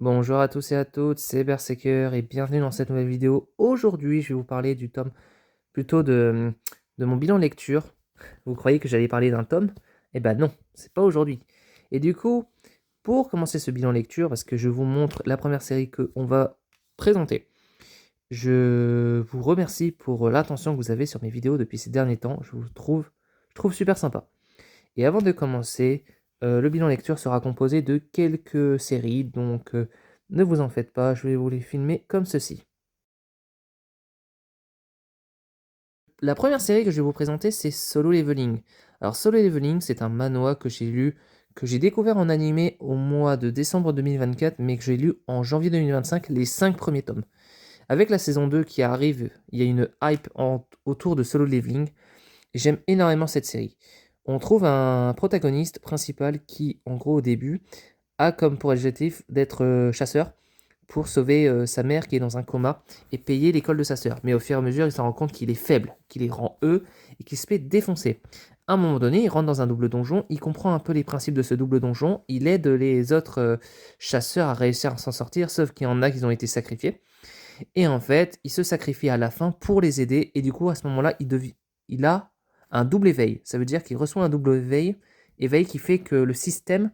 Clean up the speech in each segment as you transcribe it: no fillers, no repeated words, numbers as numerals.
Bonjour à tous et à toutes, c'est Berserker et bienvenue dans cette nouvelle vidéo. Aujourd'hui, je vais vous parler du tome, plutôt de mon bilan lecture. Vous croyez que j'allais parler d'un tome? Eh ben non, c'est pas aujourd'hui. Et du coup, pour commencer ce bilan lecture, parce que je vous montre la première série qu'on va présenter, je vous remercie pour l'attention que vous avez sur mes vidéos depuis ces derniers temps. Je trouve super sympa. Et avant de commencer, le bilan lecture sera composé de quelques séries, donc ne vous en faites pas, je vais vous les filmer comme ceci. La première série que je vais vous présenter, c'est Solo Leveling. Alors Solo Leveling, c'est un manhwa que j'ai lu, que j'ai découvert en animé au mois de décembre 2024, mais que j'ai lu en janvier 2025, les 5 premiers tomes. Avec la saison 2 qui arrive, il y a une hype autour de Solo Leveling. J'aime énormément cette série. On trouve un protagoniste principal qui, en gros, au début, a comme pour objectif d'être chasseur pour sauver sa mère qui est dans un coma et payer l'école de sa sœur. Mais au fur et à mesure, il s'en rend compte qu'il est faible, qu'il est rang E et qu'il se fait défoncer. À un moment donné, il rentre dans un double donjon, il comprend un peu les principes de ce double donjon, il aide les autres chasseurs à réussir à s'en sortir, sauf qu'il y en a qui ont été sacrifiés. Et en fait, il se sacrifie à la fin pour les aider, et du coup, à ce moment-là, il a un double éveil. Ça veut dire qu'il reçoit un double éveil qui fait que le système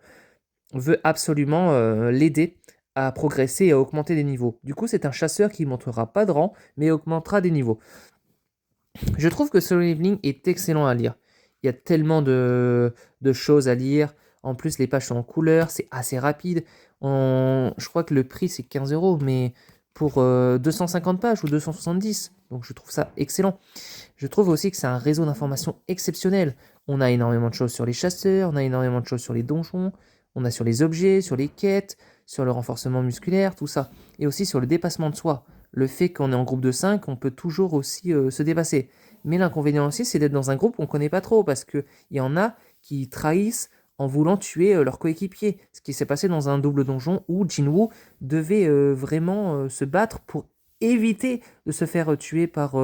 veut absolument l'aider à progresser et à augmenter des niveaux. Du coup, c'est un chasseur qui ne montrera pas de rang, mais augmentera des niveaux. Je trouve que Solo Leveling est excellent à lire. Il y a tellement de choses à lire. En plus, les pages sont en couleur, c'est assez rapide. Je crois que le prix, c'est 15 €, mais pour 250 pages ou 270. Donc, je trouve ça excellent. Je trouve aussi que c'est un réseau d'informations exceptionnel. On a énormément de choses sur les chasseurs, on a énormément de choses sur les donjons, on a sur les objets, sur les quêtes, sur le renforcement musculaire, tout ça. Et aussi sur le dépassement de soi. Le fait qu'on est en groupe de 5, on peut toujours aussi se dépasser. Mais l'inconvénient aussi, c'est d'être dans un groupe qu'on ne connaît pas trop, parce qu'il y en a qui trahissent en voulant tuer leur coéquipier. Ce qui s'est passé dans un double donjon où Jinwoo devait vraiment se battre pour éviter de se faire tuer par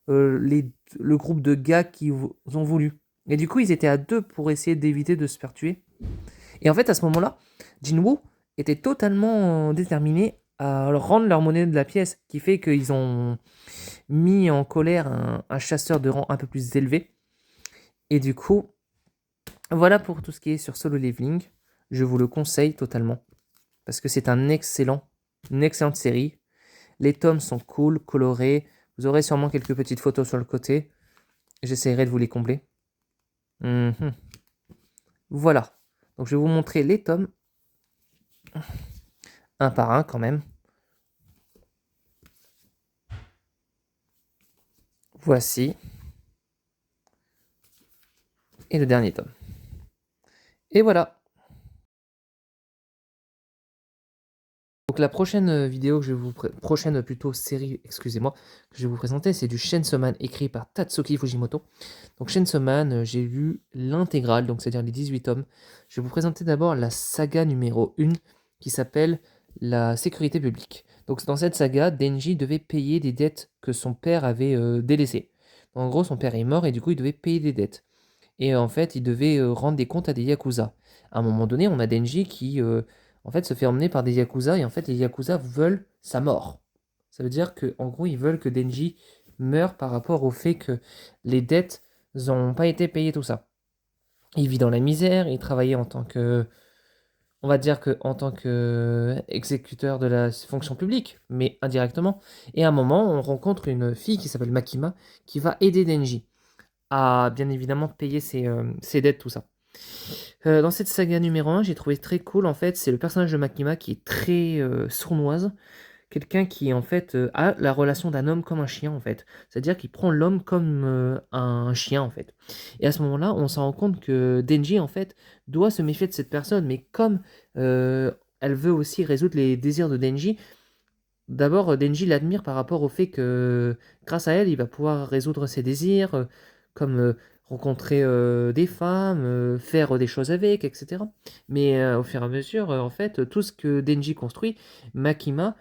le groupe de gars qui ont voulu. Et du coup, ils étaient à deux pour essayer d'éviter de se faire tuer. Et en fait, à ce moment-là, Jinwoo était totalement déterminé à leur rendre leur monnaie de la pièce, qui fait qu'ils ont mis en colère un chasseur de rang un peu plus élevé. Et du coup, voilà pour tout ce qui est sur Solo Leveling. Je vous le conseille totalement, parce que c'est une excellente série. Les tomes sont cool, colorés. Vous aurez sûrement quelques petites photos sur le côté. J'essaierai de vous les combler. Voilà. Donc je vais vous montrer les tomes. Un par un quand même. Voici. Et le dernier tome. Et voilà. Donc la prochaine vidéo que je vais vous prochaine plutôt série, excusez-moi, que je vais vous présenter, c'est du Chainsaw Man écrit par Tatsuki Fujimoto. Donc Chainsaw Man, j'ai lu l'intégrale, donc c'est-à-dire les 18 tomes. Je vais vous présenter d'abord la saga numéro 1 qui s'appelle la sécurité publique. Donc dans cette saga, Denji devait payer des dettes que son père avait délaissées. En gros, son père est mort et du coup, il devait payer des dettes. Et en fait, il devait rendre des comptes à des Yakuza. À un moment donné, on a Denji qui en fait, se fait emmener par des Yakuza, et en fait, les Yakuza veulent sa mort. Ça veut dire qu'en gros, ils veulent que Denji meure par rapport au fait que les dettes n'ont pas été payées, tout ça. Il vit dans la misère, il travaillait en tant que, on va dire que en tant que exécuteur de la fonction publique, mais indirectement. Et à un moment, on rencontre une fille qui s'appelle Makima, qui va aider Denji à bien évidemment payer ses dettes, tout ça. Dans cette saga numéro 1, j'ai trouvé très cool, en fait, c'est le personnage de Makima qui est très sournoise, quelqu'un qui, en fait, a la relation d'un homme comme un chien, en fait. C'est-à-dire qu'il prend l'homme comme un chien, en fait. Et à ce moment-là, on s'en rend compte que Denji, en fait, doit se méfier de cette personne, mais comme elle veut aussi résoudre les désirs de Denji, d'abord, Denji l'admire par rapport au fait que, grâce à elle, il va pouvoir résoudre ses désirs, comme rencontrer des femmes, faire des choses avec, etc. Mais au fur et à mesure, en fait, tout ce que Denji construit, Makima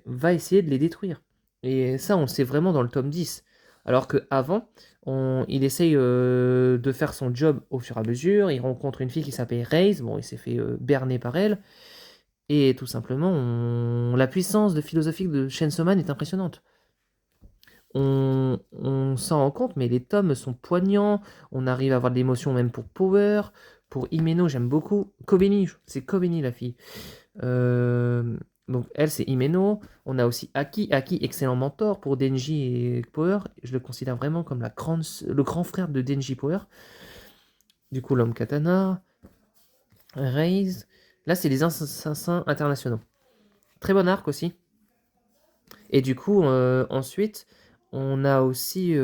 va essayer de les détruire. Et ça, on le sait vraiment dans le tome 10. Alors qu'avant, il essaye de faire son job au fur et à mesure. Il rencontre une fille qui s'appelle Raze. Bon, il s'est fait berner par elle. Et tout simplement, la puissance de philosophique de Chainsaw Man est impressionnante. On s'en rend compte, mais les tomes sont poignants. On arrive à avoir de l'émotion même pour Power. Pour Himeno, j'aime beaucoup. Kobeni, c'est Kobeni la fille. Euh, donc elle, c'est Himeno. On a aussi Aki. Aki, excellent mentor pour Denji et Power. Je le considère vraiment comme le grand frère de Denji Power. Du coup, l'homme katana. Raise. Là, c'est les assassins internationaux. Très bon arc aussi. Et du coup, ensuite, on a aussi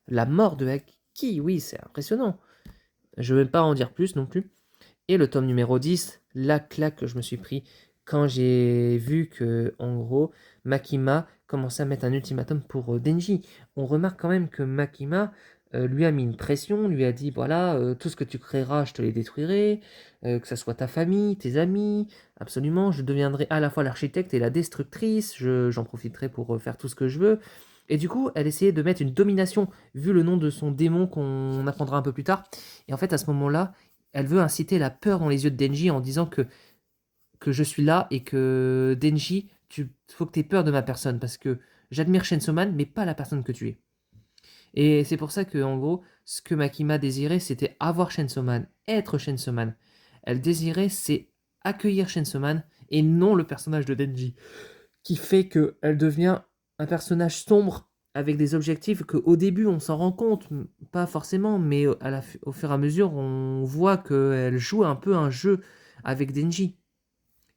la mort de Aki. Oui, c'est impressionnant. Je ne vais pas en dire plus non plus. Et le tome numéro 10, la claque que je me suis pris quand j'ai vu que, en gros, Makima commençait à mettre un ultimatum pour Denji. On remarque quand même que Makima lui a mis une pression, lui a dit voilà, tout ce que tu créeras, je te les détruirai, que ce soit ta famille, tes amis, absolument, je deviendrai à la fois l'architecte et la destructrice, j'en profiterai pour faire tout ce que je veux. Et du coup, elle essayait de mettre une domination, vu le nom de son démon qu'on apprendra un peu plus tard. Et en fait, à ce moment-là, elle veut inciter la peur dans les yeux de Denji en disant que je suis là et que Denji, faut que tu aies peur de ma personne parce que j'admire Chainsaw Man, mais pas la personne que tu es. Et c'est pour ça que, en gros, ce que Makima désirait, c'était avoir Chainsaw Man, être Chainsaw Man. Elle désirait, c'est accueillir Chainsaw Man et non le personnage de Denji, qui fait qu'elle devient un personnage sombre avec des objectifs qu'au début on s'en rend compte, pas forcément, mais au fur et à mesure on voit qu'elle joue un peu un jeu avec Denji.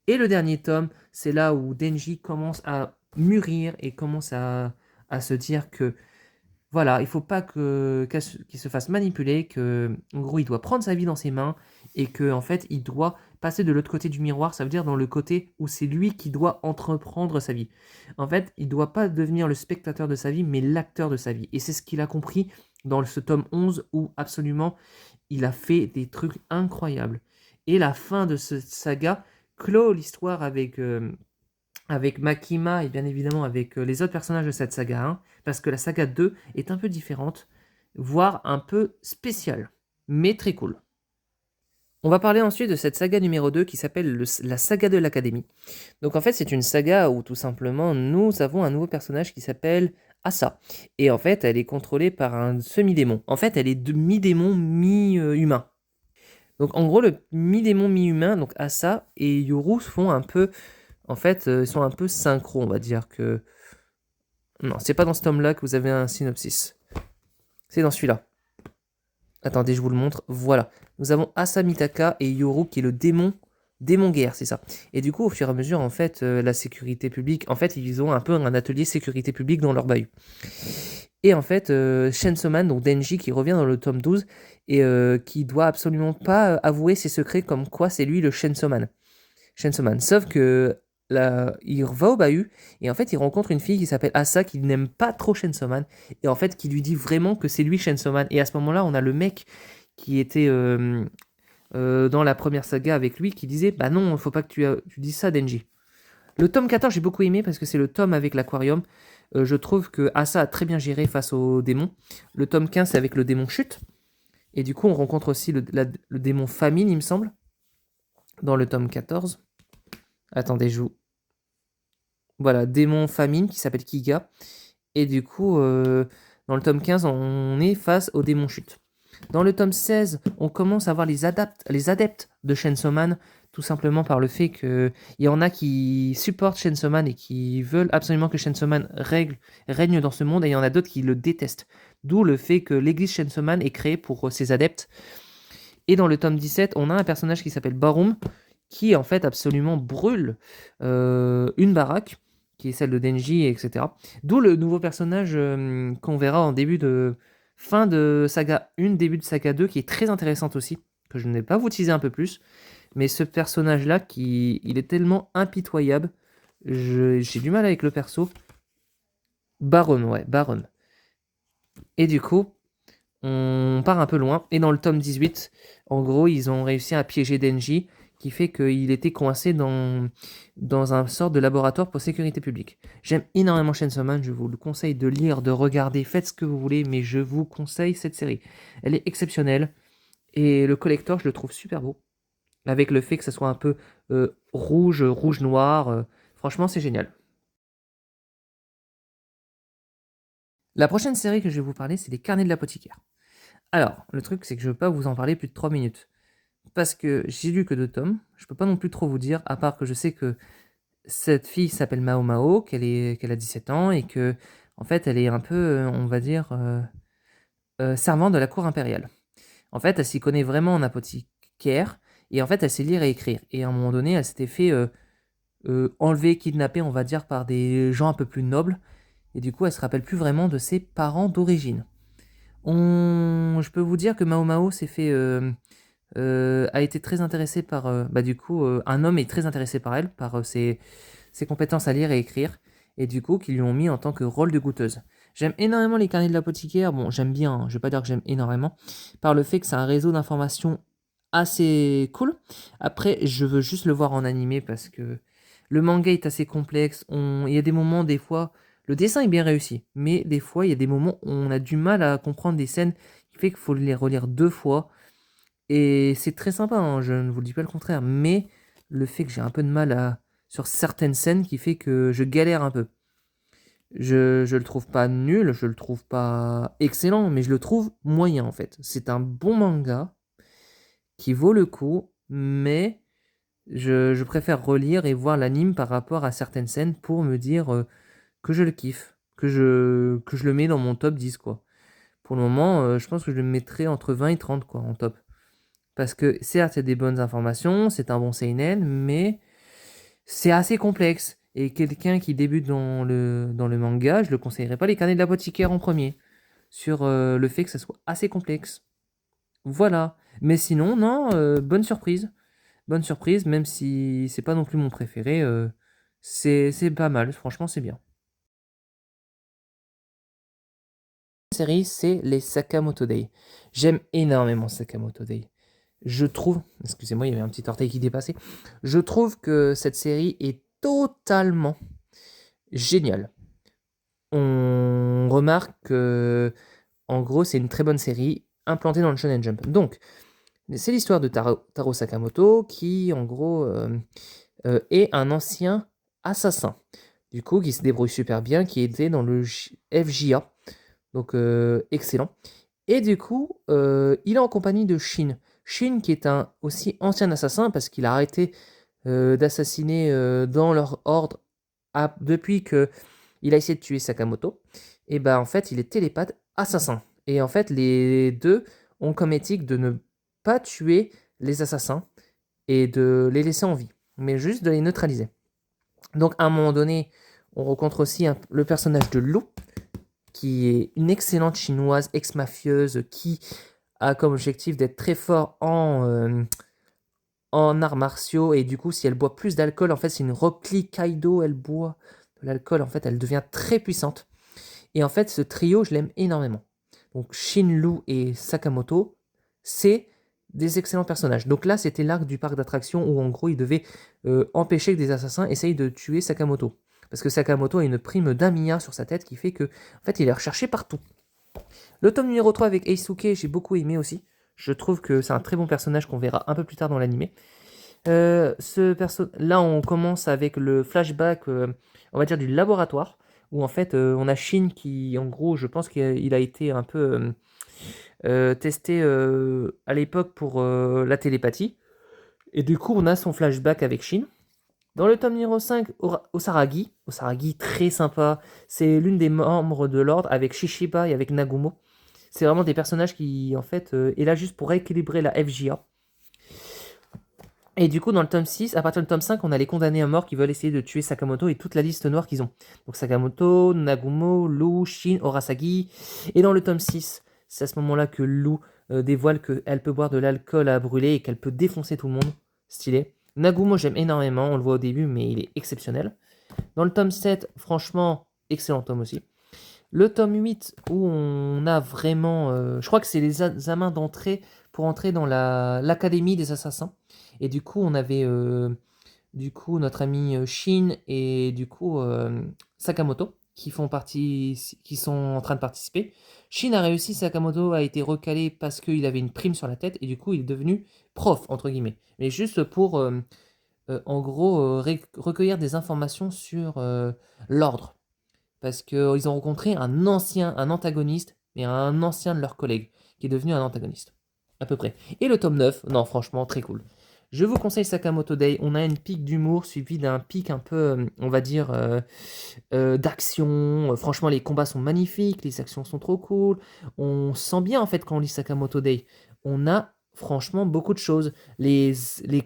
Et le dernier tome, c'est là où Denji commence à mûrir et commence à se dire que voilà, il faut pas qu'il se fasse manipuler, que en gros il doit prendre sa vie dans ses mains et que en fait il doit passer de l'autre côté du miroir, ça veut dire dans le côté où c'est lui qui doit entreprendre sa vie. En fait, il doit pas devenir le spectateur de sa vie, mais l'acteur de sa vie. Et c'est ce qu'il a compris dans ce tome 11 où absolument il a fait des trucs incroyables. Et la fin de cette saga clôt l'histoire avec Makima et bien évidemment avec les autres personnages de cette saga 1, parce que la saga 2 est un peu différente, voire un peu spéciale, mais très cool. On va parler ensuite de cette saga numéro 2 qui s'appelle la saga de l'Académie. Donc en fait c'est une saga où tout simplement nous avons un nouveau personnage qui s'appelle Asa. Et en fait elle est contrôlée par un semi-démon. En fait elle est mi-démon, mi-humain. Donc en gros le mi-démon, mi-humain, donc Asa et Yoru font un peu... En fait, ils sont un peu synchro, on va dire que... Non, c'est pas dans ce tome-là que vous avez un synopsis. C'est dans celui-là. Attendez, je vous le montre. Voilà. Nous avons Asa Mitaka et Yoru qui est le démon guerre, c'est ça. Et du coup, au fur et à mesure, en fait, la sécurité publique... En fait, ils ont un peu un atelier sécurité publique dans leur bahut. Et en fait, Chainsaw Man, donc Denji, qui revient dans le tome 12, et qui doit absolument pas avouer ses secrets comme quoi c'est lui le Chainsaw Man. Sauf que là, il va au bahut et en fait il rencontre une fille qui s'appelle Asa qui n'aime pas trop Chainsaw Man et en fait qui lui dit vraiment que c'est lui Chainsaw Man. Et à ce moment-là, on a le mec qui était dans la première saga avec lui qui disait bah non, faut pas que tu dises ça, Denji. Le tome 14, j'ai beaucoup aimé parce que c'est le tome avec l'aquarium. Je trouve que Asa a très bien géré face au démon. Le tome 15, c'est avec le démon chute. Et du coup, on rencontre aussi le démon famine, il me semble, dans le tome 14. Attendez, je vous... Voilà, démon famine qui s'appelle Kiga. Et du coup, dans le tome 15, on est face au démon chute. Dans le tome 16, on commence à voir les adeptes de Chainsaw Man, tout simplement par le fait qu'il y en a qui supportent Chainsaw Man et qui veulent absolument que Chainsaw Man règne dans ce monde, et il y en a d'autres qui le détestent. D'où le fait que l'église Chainsaw Man est créée pour ses adeptes. Et dans le tome 17, on a un personnage qui s'appelle Barum, qui en fait absolument brûle une baraque, qui est celle de Denji, etc. D'où le nouveau personnage qu'on verra en début de... fin de saga 1, début de saga 2, qui est très intéressante aussi, que je ne vais pas vous teaser un peu plus, mais ce personnage-là, il est tellement impitoyable, j'ai du mal avec le perso. Barum, ouais, Barum. Et du coup, on part un peu loin, et dans le tome 18, en gros, ils ont réussi à piéger Denji, qui fait qu'il était coincé dans un sort de laboratoire pour sécurité publique. J'aime énormément Chainsaw Man, je vous le conseille de lire, de regarder, faites ce que vous voulez, mais je vous conseille cette série. Elle est exceptionnelle, et le collector, je le trouve super beau. avec le fait que ça soit un peu rouge, rouge-noir. Franchement, c'est génial. La prochaine série que je vais vous parler, c'est Les Carnets de l'apothicaire. Alors, le truc, c'est que je ne veux pas vous en parler plus de 3 minutes. Parce que j'ai lu que 2 tomes, je peux pas non plus trop vous dire, à part que je sais que cette fille s'appelle Mao Mao, qu'elle a 17 ans, et que, en fait, elle est un peu, on va dire, servante de la cour impériale. En fait, elle s'y connaît vraiment en apothicaire, et en fait, elle sait lire et écrire. Et à un moment donné, elle s'était fait enlever, kidnapper, on va dire, par des gens un peu plus nobles, et du coup, elle se rappelle plus vraiment de ses parents d'origine. Je peux vous dire que Mao Mao s'est fait a été très intéressé par du coup un homme est très intéressé par elle, par ses compétences à lire et écrire, et du coup qui lui ont mis en tant que rôle de goûteuse. J'aime énormément les carnets de l'apothicaire. Bon, j'aime bien, hein, je vais pas dire que j'aime énormément, par le fait que c'est un réseau d'informations assez cool. Après, je veux juste le voir en animé parce que le manga est assez complexe. Il y a des moments, des fois, le dessin est bien réussi, mais des fois, il y a des moments où on a du mal à comprendre des scènes, qui fait qu'il faut les relire 2 fois. Et c'est très sympa, hein, je ne vous le dis pas le contraire, mais le fait que j'ai un peu de mal sur certaines scènes qui fait que je galère un peu. Je le trouve pas nul, je le trouve pas excellent, mais je le trouve moyen en fait. C'est un bon manga qui vaut le coup, mais je préfère relire et voir l'anime par rapport à certaines scènes pour me dire que je le kiffe, que je le mets dans mon top 10 quoi. Pour le moment, je pense que je le mettrai entre 20 et 30 quoi en top. Parce que certes, il y a des bonnes informations, c'est un bon seinen, mais c'est assez complexe. Et quelqu'un qui débute dans le manga, je le conseillerais pas les carnets de l'apothicaire en premier. Sur le fait que ça soit assez complexe. Voilà. Mais sinon, non, bonne surprise. Bonne surprise, même si c'est pas non plus mon préféré. C'est pas mal, franchement, c'est bien. La série, c'est les Sakamoto Days. J'aime énormément Sakamoto Days. Je trouve, excusez-moi, il y avait un petit orteil qui dépassait. Je trouve que cette série est totalement géniale. On remarque que, en gros, c'est une très bonne série implantée dans le Shonen Jump. Donc, c'est l'histoire de Taro Sakamoto qui, en gros, est un ancien assassin. Du coup, qui se débrouille super bien, qui était dans le FJA. Donc, excellent. Et du coup, il est en compagnie de Shin. Shin qui est un aussi ancien assassin parce qu'il a arrêté d'assassiner dans leur ordre depuis que il a essayé de tuer Sakamoto. Et ben en fait, il est télépathe assassin. Et en fait, les deux ont comme éthique de ne pas tuer les assassins et de les laisser en vie, mais juste de les neutraliser. Donc à un moment donné, on rencontre aussi le personnage de Lou, qui est une excellente chinoise ex-mafieuse qui a comme objectif d'être très fort en arts martiaux, et du coup si elle boit plus d'alcool, en fait c'est une Rockly Kaido, elle boit de l'alcool, en fait elle devient très puissante. Et en fait ce trio je l'aime énormément. Donc Shin-Lu et Sakamoto, c'est des excellents personnages. Donc là c'était l'arc du parc d'attractions où en gros ils devaient empêcher que des assassins essayent de tuer Sakamoto. Parce que Sakamoto a une prime d'1 milliard sur sa tête qui fait que en fait il est recherché partout. Le tome numéro 3 avec Eisuke, j'ai beaucoup aimé aussi. Je trouve que c'est un très bon personnage qu'on verra un peu plus tard dans l'animé. Là, on commence avec le flashback, on va dire, du laboratoire, où en fait, on a Shin qui, en gros, je pense qu'il a été un peu testé à l'époque pour la télépathie. Et du coup, on a son flashback avec Shin. Dans le tome numéro 5, Osaragi. Osaragi, très sympa. C'est l'une des membres de l'ordre avec Shishiba et avec Nagumo. C'est vraiment des personnages qui, en fait, est là juste pour rééquilibrer la FJA. Et du coup, dans le tome 6, à partir du tome 5, on a les condamnés à mort qui veulent essayer de tuer Sakamoto et toute la liste noire qu'ils ont. Donc Sakamoto, Nagumo, Lou, Shin, Orasagi. Et dans le tome 6, c'est à ce moment-là que Lou dévoile qu'elle peut boire de l'alcool à brûler et qu'elle peut défoncer tout le monde. Stylé. Nagumo, j'aime énormément, on le voit au début, mais il est exceptionnel. Dans le tome 7, franchement, excellent tome aussi. Le tome 8, où on a vraiment... je crois que c'est les examens d'entrée pour entrer dans l'académie des assassins. Et du coup, on avait du coup notre ami Shin et du coup Sakamoto qui sont en train de participer. Shin a réussi, Sakamoto a été recalé parce qu'il avait une prime sur la tête et du coup il est devenu prof, entre guillemets. Mais juste pour, en gros, recueillir des informations sur l'ordre. Parce qu'ils ont rencontré un antagoniste, mais un ancien de leurs collègues, qui est devenu un antagoniste. À peu près. Et le tome 9, non, franchement, très cool. Je vous conseille Sakamoto Day. On a une pique d'humour suivie d'un pic un peu, on va dire, d'action. Franchement, les combats sont magnifiques, les actions sont trop cool. On sent bien, en fait, quand on lit Sakamoto Day. On a franchement beaucoup de choses. Les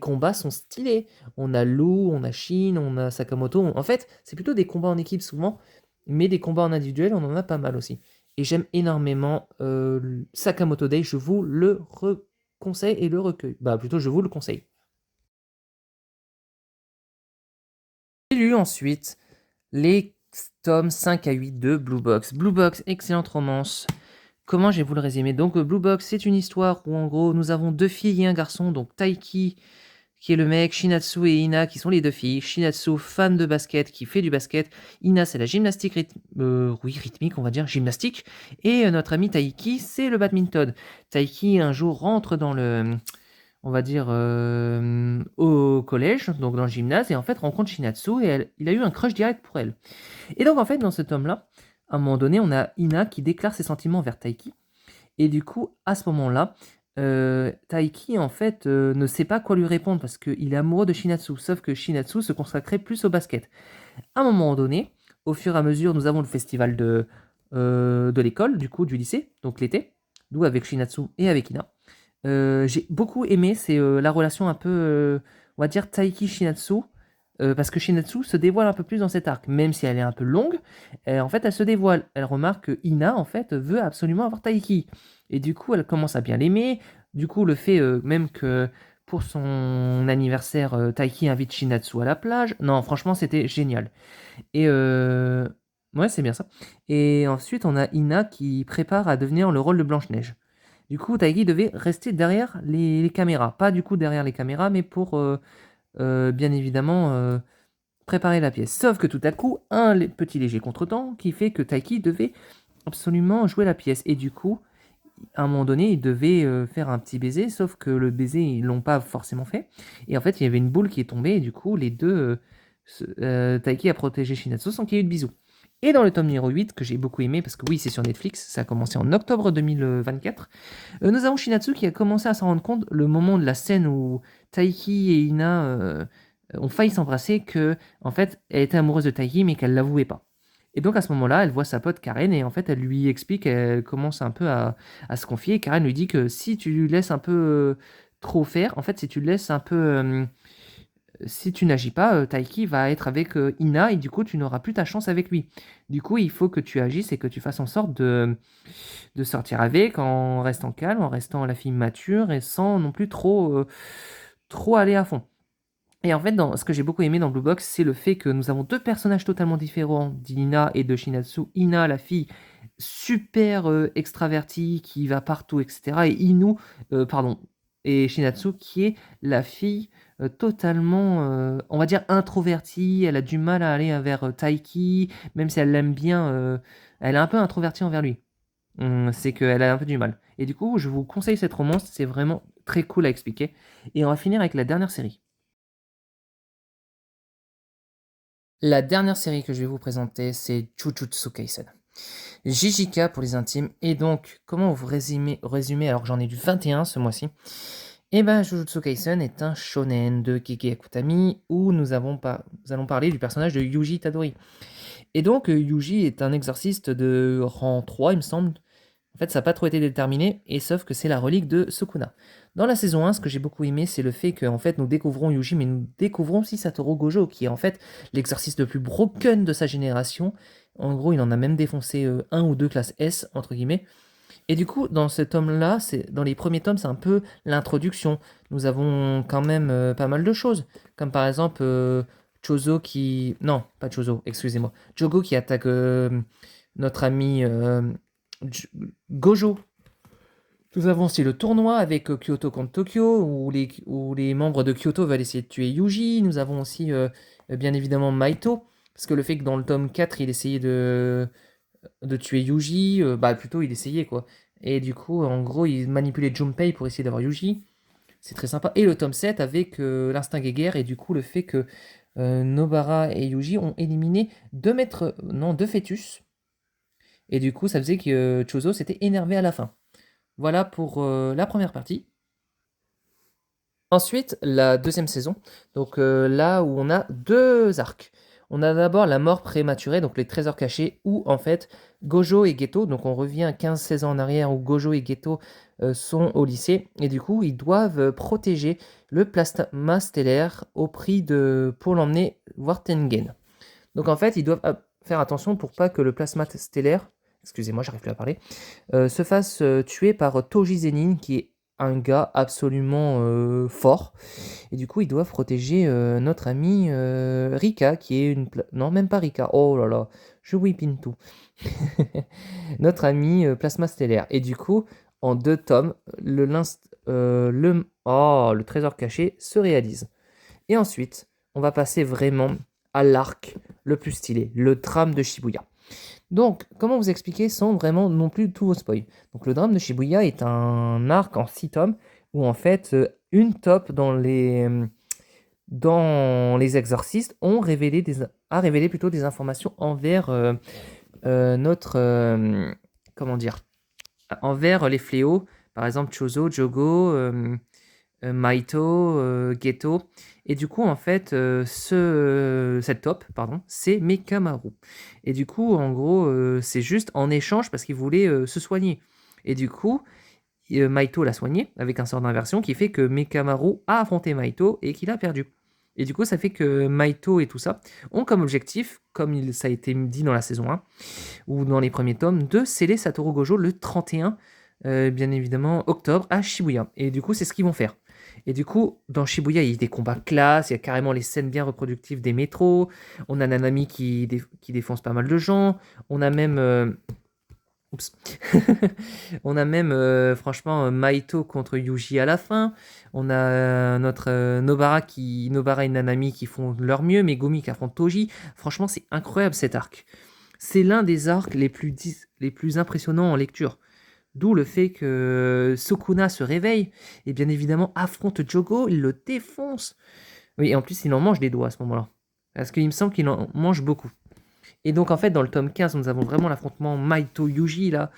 combats sont stylés. On a Lou, on a Shin, on a Sakamoto. En fait, c'est plutôt des combats en équipe souvent, mais des combats en individuel, on en a pas mal aussi. Et j'aime énormément Sakamoto Day. Je vous le conseille et le recueil. Bah, plutôt, je vous le conseille. J'ai lu ensuite les tomes 5 à 8 de Blue Box. Blue Box, excellente romance. Comment je vais vous le résumer? Donc, Blue Box, c'est une histoire où, en gros, nous avons deux filles et un garçon. Donc, Taiki, qui est le mec, Shinatsu et Ina, qui sont les deux filles. Shinatsu, fan de basket, qui fait du basket. Ina, c'est la gymnastique rythmique, on va dire, gymnastique. Et notre ami Taiki, c'est le badminton. Taiki, un jour, rentre dans le, on va dire, au collège, donc dans le gymnase, et en fait rencontre Shinatsu, et il a eu un crush direct pour elle. Et donc en fait, dans ce tome-là, à un moment donné, on a Ina qui déclare ses sentiments vers Taiki, et du coup, à ce moment-là, Taiki, en fait, ne sait pas quoi lui répondre, parce qu'il est amoureux de Shinatsu, sauf que Shinatsu se consacrait plus au basket. À un moment donné, au fur et à mesure, nous avons le festival de l'école, du coup, du lycée, donc l'été, d'où avec Shinatsu et avec Ina. J'ai beaucoup aimé, c'est la relation un peu, on va dire, Taiki-Shinatsu, parce que Shinatsu se dévoile un peu plus dans cet arc, même si elle est un peu longue, en fait, elle se dévoile. Elle remarque que Ina, en fait, veut absolument avoir Taiki. Et du coup, elle commence à bien l'aimer. Du coup, le fait même que pour son anniversaire, Taiki invite Shinatsu à la plage. Non, franchement, c'était génial. Et ouais, c'est bien ça. Et ensuite, on a Ina qui prépare à devenir le rôle de Blanche-Neige. Du coup, Taiki devait rester derrière les caméras. Pas du coup derrière les caméras, mais pour bien évidemment préparer la pièce. Sauf que tout à coup, petit léger contretemps qui fait que Taiki devait absolument jouer la pièce. Et du coup, à un moment donné, il devait faire un petit baiser, sauf que le baiser, ils l'ont pas forcément fait. Et en fait, il y avait une boule qui est tombée, et du coup, les deux, Taiki a protégé Shinatsu sans qu'il y ait eu de bisous. Et dans le tome numéro 8, que j'ai beaucoup aimé, parce que oui, c'est sur Netflix, ça a commencé en octobre 2024, nous avons Shinatsu qui a commencé à s'en rendre compte, le moment de la scène où Taiki et Ina ont failli s'embrasser, que en fait, elle était amoureuse de Taiki, mais qu'elle l'avouait pas. Et donc à ce moment-là, elle voit sa pote Karen et en fait elle lui explique, elle commence un peu à se confier. Et Karen lui dit que si tu lui laisses un peu trop faire, en fait si tu le laisses un peu, si tu n'agis pas, Taiki va être avec Ina et du coup tu n'auras plus ta chance avec lui. Du coup il faut que tu agisses et que tu fasses en sorte de sortir avec en restant calme, en restant la fille mature et sans non plus trop aller à fond. Et en fait, ce que j'ai beaucoup aimé dans Blue Box, c'est le fait que nous avons deux personnages totalement différents d'Ina et de Shinatsu. Ina, la fille super extravertie, qui va partout, etc. Et Shinatsu, qui est la fille totalement, on va dire, introvertie. Elle a du mal à aller vers Taiki, même si elle l'aime bien, elle est un peu introvertie envers lui. C'est qu'elle a un peu du mal. Et du coup, je vous conseille cette romance, c'est vraiment très cool à expliquer. Et on va finir avec la dernière série. La dernière série que je vais vous présenter, c'est Jujutsu Kaisen. JJK pour les intimes. Et donc, comment vous résumer alors que j'en ai lu 21 ce mois-ci? Eh ben, Jujutsu Kaisen est un shonen de Kiki Akutami où nous allons parler du personnage de Yuji Tadori. Et donc, Yuji est un exorciste de rang 3, il me semble. En fait, ça n'a pas trop été déterminé, et sauf que c'est la relique de Sukuna. Dans la saison 1, ce que j'ai beaucoup aimé, c'est le fait que en fait, nous découvrons Yuji, mais nous découvrons aussi Satoru Gojo, qui est en fait l'exorciste le plus broken de sa génération. En gros, il en a même défoncé un ou deux classes S, entre guillemets. Et du coup, dans ce tome-là, dans les premiers tomes, c'est un peu l'introduction. Nous avons quand même pas mal de choses, comme par exemple Chozo qui... Non, pas Chozo, excusez-moi. Jogo qui attaque notre ami Gojo. Nous avons aussi le tournoi avec Kyoto contre Tokyo, où les membres de Kyoto veulent essayer de tuer Yuji. Nous avons aussi, bien évidemment, Maito, Parce que le fait que dans le tome 4, il essayait de tuer Yuji, bah plutôt il essayait quoi. Et du coup, en gros, il manipulait Junpei pour essayer d'avoir Yuji. C'est très sympa. Et le tome 7 avec l'instinct guerre et du coup le fait que Nobara et Yuji ont éliminé deux fœtus. Et du coup, ça faisait que Chozo s'était énervé à la fin. Voilà pour la première partie. Ensuite, la deuxième saison, donc là où on a deux arcs. On a d'abord la mort prématurée, donc les trésors cachés, où en fait Gojo et Geto, donc on revient 15-16 ans en arrière, où Gojo et Geto sont au lycée, et du coup ils doivent protéger le plasma stellaire au prix pour l'emmener voir Tengen. Donc en fait ils doivent faire attention pour pas que le plasma stellaire, excusez-moi j'arrive plus à parler, se fasse tuer par Toji Zenin, qui est un gars absolument fort. Et du coup, ils doivent protéger notre ami Rika, qui est Non, même pas Rika. Oh là là, je whippine tout. Notre ami Plasma Stellaire. Et du coup, en 2 tomes, le trésor caché se réalise. Et ensuite, on va passer vraiment à l'arc le plus stylé, le drame de Shibuya. Donc, comment vous expliquer sans vraiment non plus tous vos spoils. Donc, le drame de Shibuya est un arc en 6 tomes où en fait, une top dans les exorcistes a révélé plutôt des informations envers notre comment dire, envers les fléaux, par exemple Chozo, Jogo, Maito, Geto. Et du coup, en fait, cette top, pardon, c'est Mekamaru. Et du coup, en gros, c'est juste en échange parce qu'il voulait se soigner. Et du coup, Maito l'a soigné avec un sort d'inversion qui fait que Mekamaru a affronté Maito et qu'il a perdu. Et du coup, ça fait que Maito et tout ça ont comme objectif, comme ça a été dit dans la saison 1 ou dans les premiers tomes, de sceller Satoru Gojo le 31, bien évidemment, octobre à Shibuya. Et du coup, c'est ce qu'ils vont faire. Et du coup, dans Shibuya, il y a des combats classe, il y a carrément les scènes bien reproductives des métros, on a Nanami qui défonce pas mal de gens, on a même... Oups. On a même, franchement, Maito contre Yuji à la fin. On a notre Nobara et Nanami qui font de leur mieux, Megumi qui affronte Toji. Franchement, c'est incroyable cet arc. C'est l'un des arcs les plus impressionnants en lecture. D'où le fait que Sukuna se réveille et bien évidemment affronte Jogo, il le défonce. Oui, et en plus, il en mange des doigts à ce moment-là. Parce qu'il me semble qu'il en mange beaucoup. Et donc, en fait, dans le tome 15, nous avons vraiment l'affrontement Maito-Yuji, là,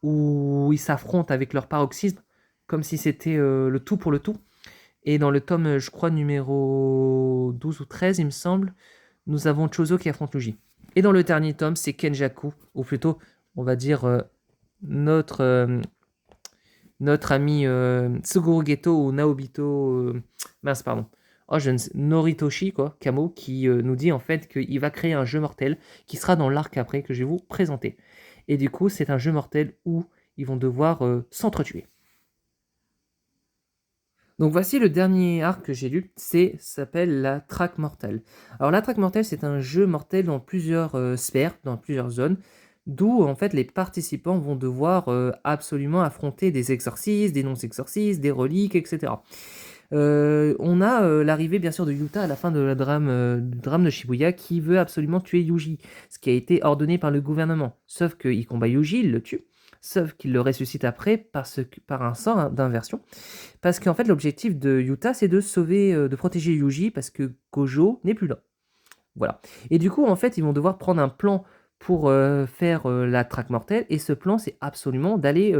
où ils s'affrontent avec leur paroxysme, comme si c'était le tout pour le tout. Et dans le tome, je crois, numéro 12 ou 13, il me semble, nous avons Chozo qui affronte Yuji. Et dans le dernier tome, c'est Kenjaku, ou plutôt, on va dire, notre, notre ami Tsuguru Geto ou Naobito... mince, pardon. Oh, je ne sais, Noritoshi, quoi, Kamo, qui nous dit en fait qu'il va créer un jeu mortel qui sera dans l'arc après que je vais vous présenter. Et du coup, c'est un jeu mortel où ils vont devoir s'entretuer. Donc voici le dernier arc que j'ai lu, s'appelle la Traque Mortelle. Alors la Traque Mortelle, c'est un jeu mortel dans plusieurs sphères, dans plusieurs zones, d'où en fait les participants vont devoir absolument affronter des exorcistes, des non-exorcistes, des reliques, etc. On a l'arrivée bien sûr de Yuta à la fin du drame de Shibuya qui veut absolument tuer Yuji, ce qui a été ordonné par le gouvernement. Sauf qu'il combat Yuji, il le tue, sauf qu'il le ressuscite après par un sort d'inversion. Parce qu'en fait l'objectif de Yuta c'est de sauver, de protéger Yuji parce que Gojo n'est plus là. Voilà. Et du coup en fait ils vont devoir prendre un plan pour faire la traque mortelle et ce plan c'est absolument d'aller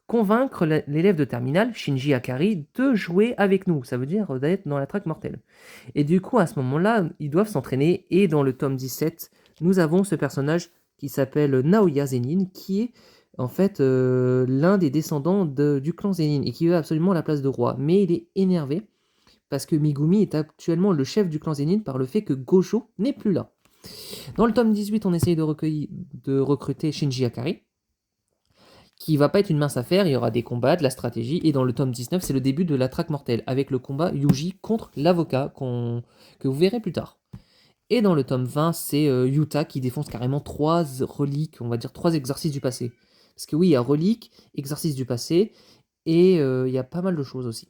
convaincre l'élève de terminale, Shinji Akari, de jouer avec nous. Ça veut dire d'être dans la traque mortelle. Et du coup, à ce moment-là, ils doivent s'entraîner. Et dans le tome 17, nous avons ce personnage qui s'appelle Naoya Zenin, qui est en fait l'un des descendants du clan Zenin et qui veut absolument la place de roi. Mais il est énervé parce que Megumi est actuellement le chef du clan Zenin par le fait que Gojo n'est plus là. Dans le tome 18, on essaye de recruter Shinji Akari, qui va pas être une mince affaire, il y aura des combats, de la stratégie, et dans le tome 19, c'est le début de la traque mortelle, avec le combat Yuji contre l'avocat, que vous verrez plus tard. Et dans le tome 20, c'est Yuta qui défonce carrément 3 reliques, on va dire 3 exorcismes du passé. Parce que oui, il y a reliques, exorcismes du passé, et il y a pas mal de choses aussi.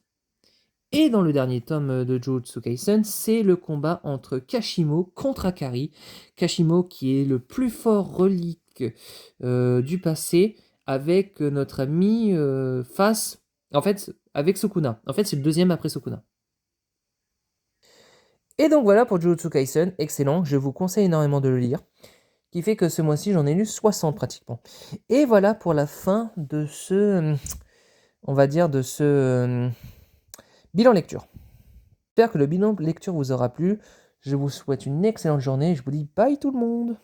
Et dans le dernier tome de Jujutsu Kaisen, c'est le combat entre Kashimo contre Akari. Kashimo qui est le plus fort relique du passé avec notre ami face... En fait, avec Sukuna. En fait, c'est le deuxième après Sukuna. Et donc voilà pour Jujutsu Kaisen, excellent, je vous conseille énormément de le lire, qui fait que ce mois-ci j'en ai lu 60 pratiquement. Et voilà pour la fin de ce, on va dire, de ce bilan lecture. J'espère que le bilan lecture vous aura plu, je vous souhaite une excellente journée et je vous dis bye tout le monde.